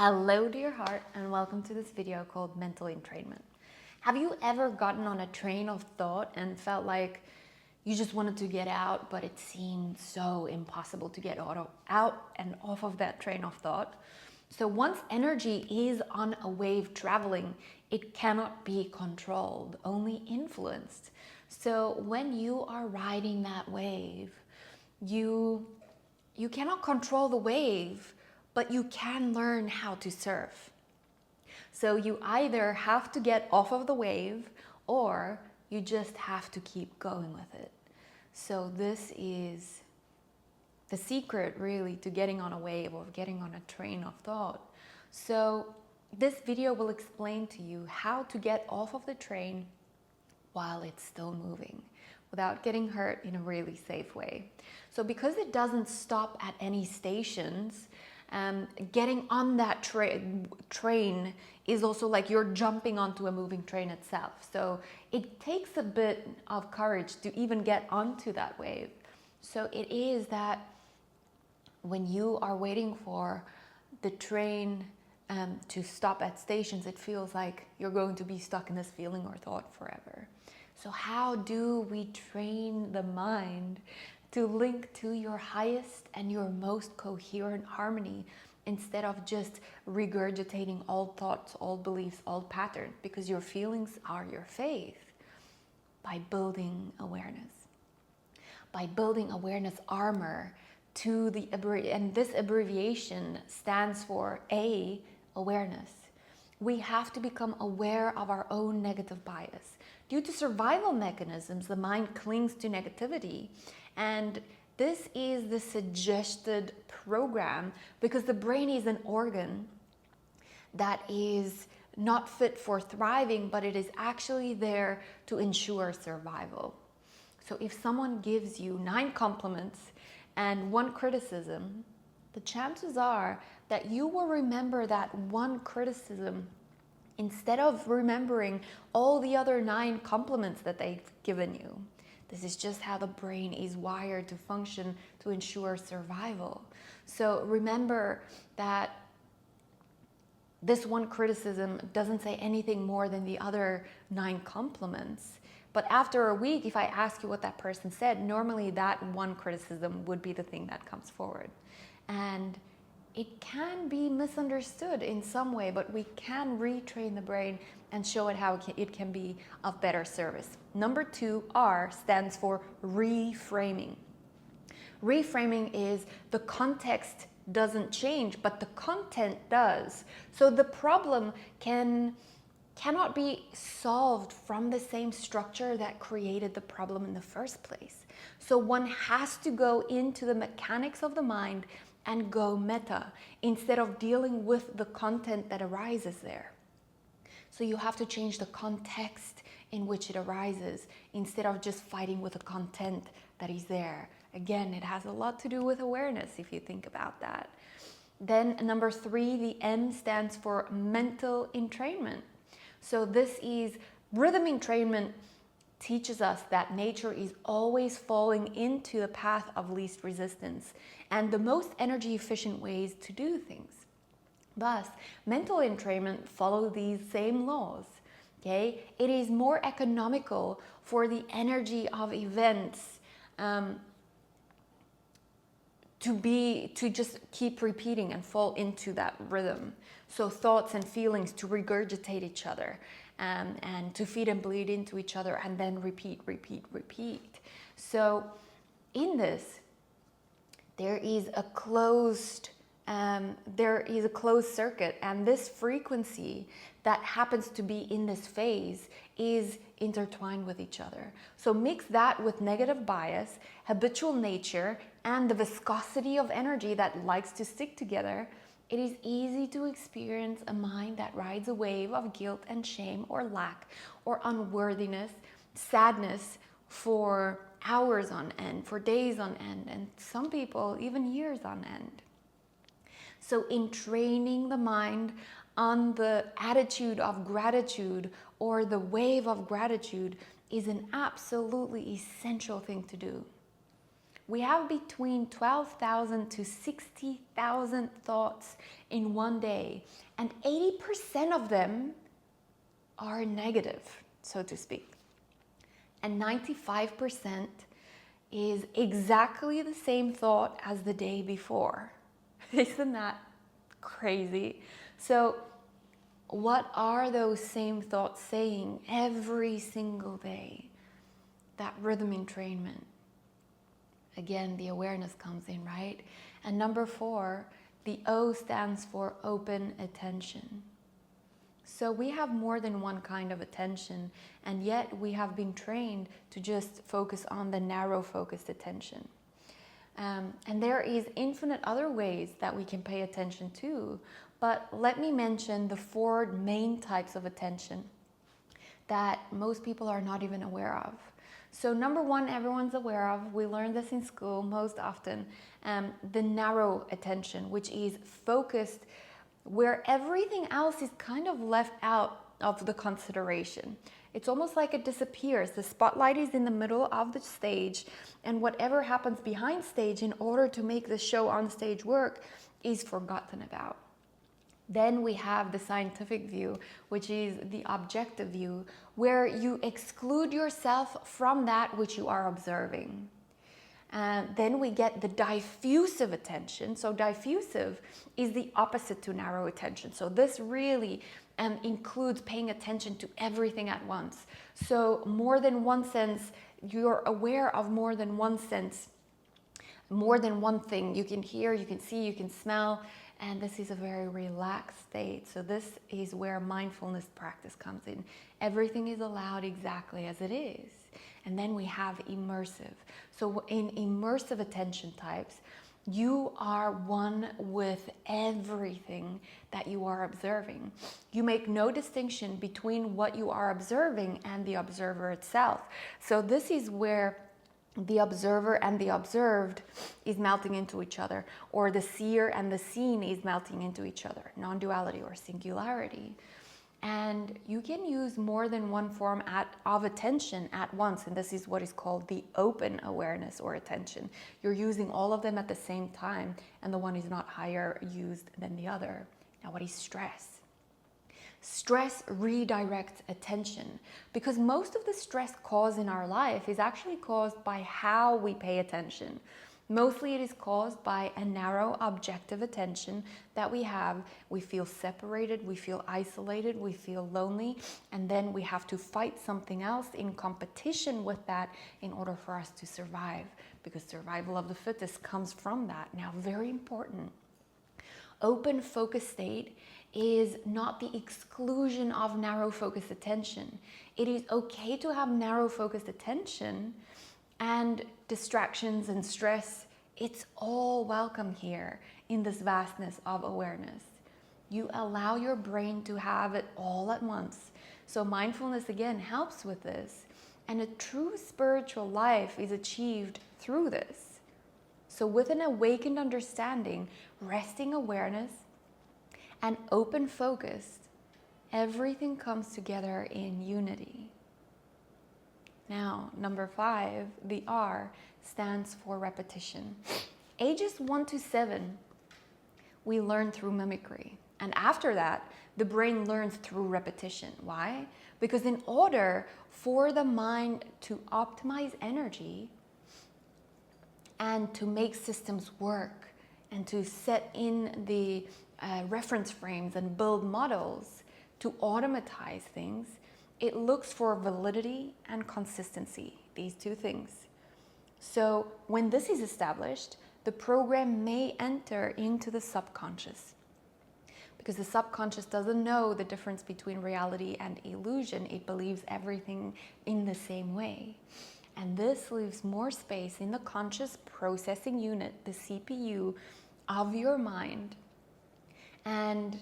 Hello dear heart, and welcome to this video called Mental Entrainment. Have you ever gotten on a train of thought and felt like you just wanted to get out, but it seemed so impossible to get out and off of that train of thought? So once energy is on a wave traveling, it cannot be controlled, only influenced. So when you are riding that wave, you cannot control the wave, but you can learn how to surf. So you either have to get off of the wave or you just have to keep going with it. So this is the secret really to getting on a wave or getting on a train of thought. So this video will explain to you how to get off of the train while it's still moving without getting hurt in a really safe way. So because it doesn't stop at any stations, getting on that train is also like you're jumping onto a moving train itself. So it takes a bit of courage to even get onto that wave. So it is that when you are waiting for the train to stop at stations, it feels like you're going to be stuck in this feeling or thought forever. So how do we train the mind to link to your highest and your most coherent harmony instead of just regurgitating old thoughts, old beliefs, old patterns, because your feelings are your faith? By building awareness. By building awareness armor to the, and this abbreviation stands for A, awareness. We have to become aware of our own negative bias. Due to survival mechanisms, the mind clings to negativity. And this is the suggested program because the brain is an organ that is not fit for thriving, but it is actually there to ensure survival. So if someone gives you 9 compliments and 1 criticism, the chances are that you will remember that 1 criticism instead of remembering all the other 9 compliments that they've given you. This is just how the brain is wired to function to ensure survival. So remember that this 1 criticism doesn't say anything more than the other 9 compliments. But after a week, if I ask you what that person said, normally that 1 criticism would be the thing that comes forward. And it can be misunderstood in some way, but we can retrain the brain and show it how it can be of better service. Number 2, R, stands for reframing. Reframing is the context doesn't change, but the content does. So the problem cannot be solved from the same structure that created the problem in the first place. So one has to go into the mechanics of the mind and go meta instead of dealing with the content that arises there. So you have to change the context in which it arises instead of just fighting with the content that is there. Again, it has a lot to do with awareness if you think about that. Then number 3, the M stands for mental entrainment. So this is rhythm entrainment. Teaches us that nature is always falling into the path of least resistance and the most energy efficient ways to do things. Thus, mental entrainment follows these same laws. Okay? It is more economical for the energy of events to just keep repeating and fall into that rhythm. So thoughts and feelings to regurgitate each other. And to feed and bleed into each other and then repeat. So in this, there is a closed circuit, and this frequency that happens to be in this phase is intertwined with each other. So mix that with negative bias, habitual nature, and the viscosity of energy that likes to stick together. It is easy to experience a mind that rides a wave of guilt and shame or lack or unworthiness, sadness for hours on end, for days on end, and some people even years on end. So in training the mind on the attitude of gratitude or the wave of gratitude is an absolutely essential thing to do. We have between 12,000 to 60,000 thoughts in one day, and 80% of them are negative, so to speak. And 95% is exactly the same thought as the day before. Isn't that crazy? So what are those same thoughts saying every single day? That rhythm entrainment. Again, the awareness comes in, right? And number 4, the O stands for open attention. So we have more than one kind of attention, and yet we have been trained to just focus on the narrow focused attention. And there is infinite other ways that we can pay attention to, but let me mention the 4 main types of attention that most people are not even aware of. So number 1, everyone's aware of, we learn this in school most often, the narrow attention, which is focused where everything else is kind of left out of the consideration. It's almost like it disappears. The spotlight is in the middle of the stage, and whatever happens behind stage in order to make the show on stage work is forgotten about. Then we have the scientific view, which is the objective view, where you exclude yourself from that which you are observing. Then we get the diffusive attention. So diffusive is the opposite to narrow attention. So this really includes paying attention to everything at once. So more than one sense, you're aware of more than one sense, more than one thing. You can hear, you can see, you can smell, and this is a very relaxed state. So this is where mindfulness practice comes in. Everything is allowed exactly as it is. And then we have immersive. So in immersive attention types, you are one with everything that you are observing. You make no distinction between what you are observing and the observer itself. So this is where the observer and the observed is melting into each other, or the seer and the seen is melting into each other, non-duality or singularity. And you can use more than one form of attention at once, and this is what is called the open awareness or attention. You're using all of them at the same time, and the one is not higher used than the other. Now, what is stress? Stress redirects attention, because most of the stress caused in our life is actually caused by how we pay attention. Mostly it is caused by a narrow objective attention that we have. We feel separated, we feel isolated, we feel lonely, and then we have to fight something else in competition with that in order for us to survive, because survival of the fittest comes from that. Now, very important. Open focus state is not the exclusion of narrow focused attention. It is okay to have narrow focused attention, and distractions and stress, it's all welcome here in this vastness of awareness. You allow your brain to have it all at once. So mindfulness again helps with this, and a true spiritual life is achieved through this. So with an awakened understanding, resting awareness, and open focus, everything comes together in unity. Now, number 5, the R stands for repetition. Ages 1 to 7, we learn through mimicry. And after that, the brain learns through repetition. Why? Because in order for the mind to optimize energy and to make systems work and to set in the reference frames and build models to automatize things, it looks for validity and consistency, these two things. So when this is established, the program may enter into the subconscious, because the subconscious doesn't know the difference between reality and illusion. It believes everything in the same way. And this leaves more space in the conscious processing unit, the CPU of your mind, and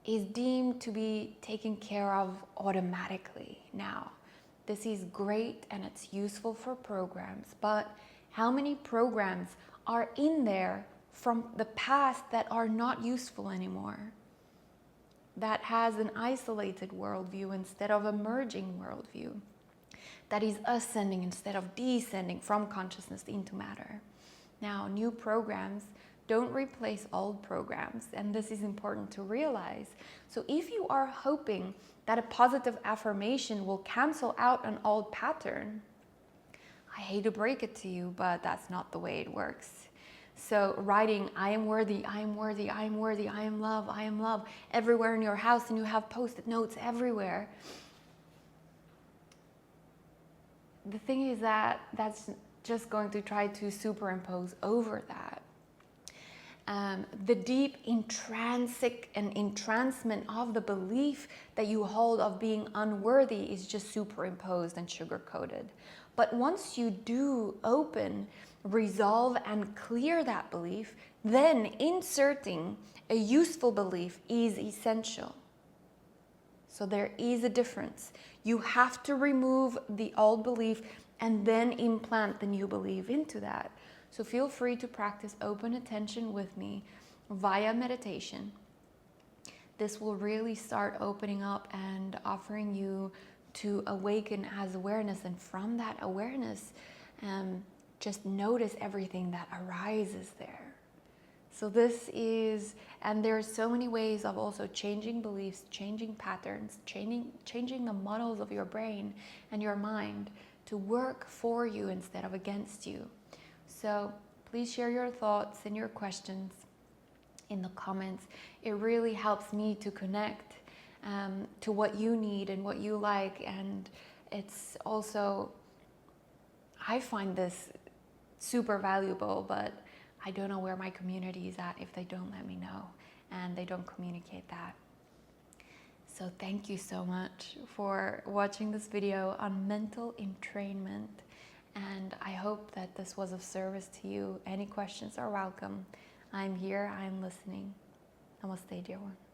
is deemed to be taken care of automatically. Now, this is great and it's useful for programs, but how many programs are in there from the past that are not useful anymore? That has an isolated worldview instead of a merging worldview. that is ascending instead of descending from consciousness into matter. Now, new programs don't replace old programs, and this is important to realize. So if you are hoping that a positive affirmation will cancel out an old pattern, I hate to break it to you, but that's not the way it works. So writing, I am worthy, I am worthy, I am worthy, I am love, everywhere in your house, and you have post-it notes everywhere. The thing is that that's just going to try to superimpose over that. The deep intrinsic and entrancement of the belief that you hold of being unworthy is just superimposed and sugar-coated. But once you do open, resolve, and clear that belief, then inserting a useful belief is essential. So there is a difference. You have to remove the old belief and then implant the new belief into that. So feel free to practice open attention with me via meditation. This will really start opening up and offering you to awaken as awareness, and from that awareness, just notice everything that arises there. So this is, and there are so many ways of also changing beliefs, changing patterns, changing the models of your brain and your mind to work for you instead of against you. So please share your thoughts and your questions in the comments. It really helps me to connect to what you need and what you like. And it's also, I find this super valuable, but I don't know where my community is at if they don't let me know and they don't communicate that. So thank you so much for watching this video on mental entrainment. And I hope that this was of service to you. Any questions are welcome. I'm here, I'm listening. Namaste, dear one.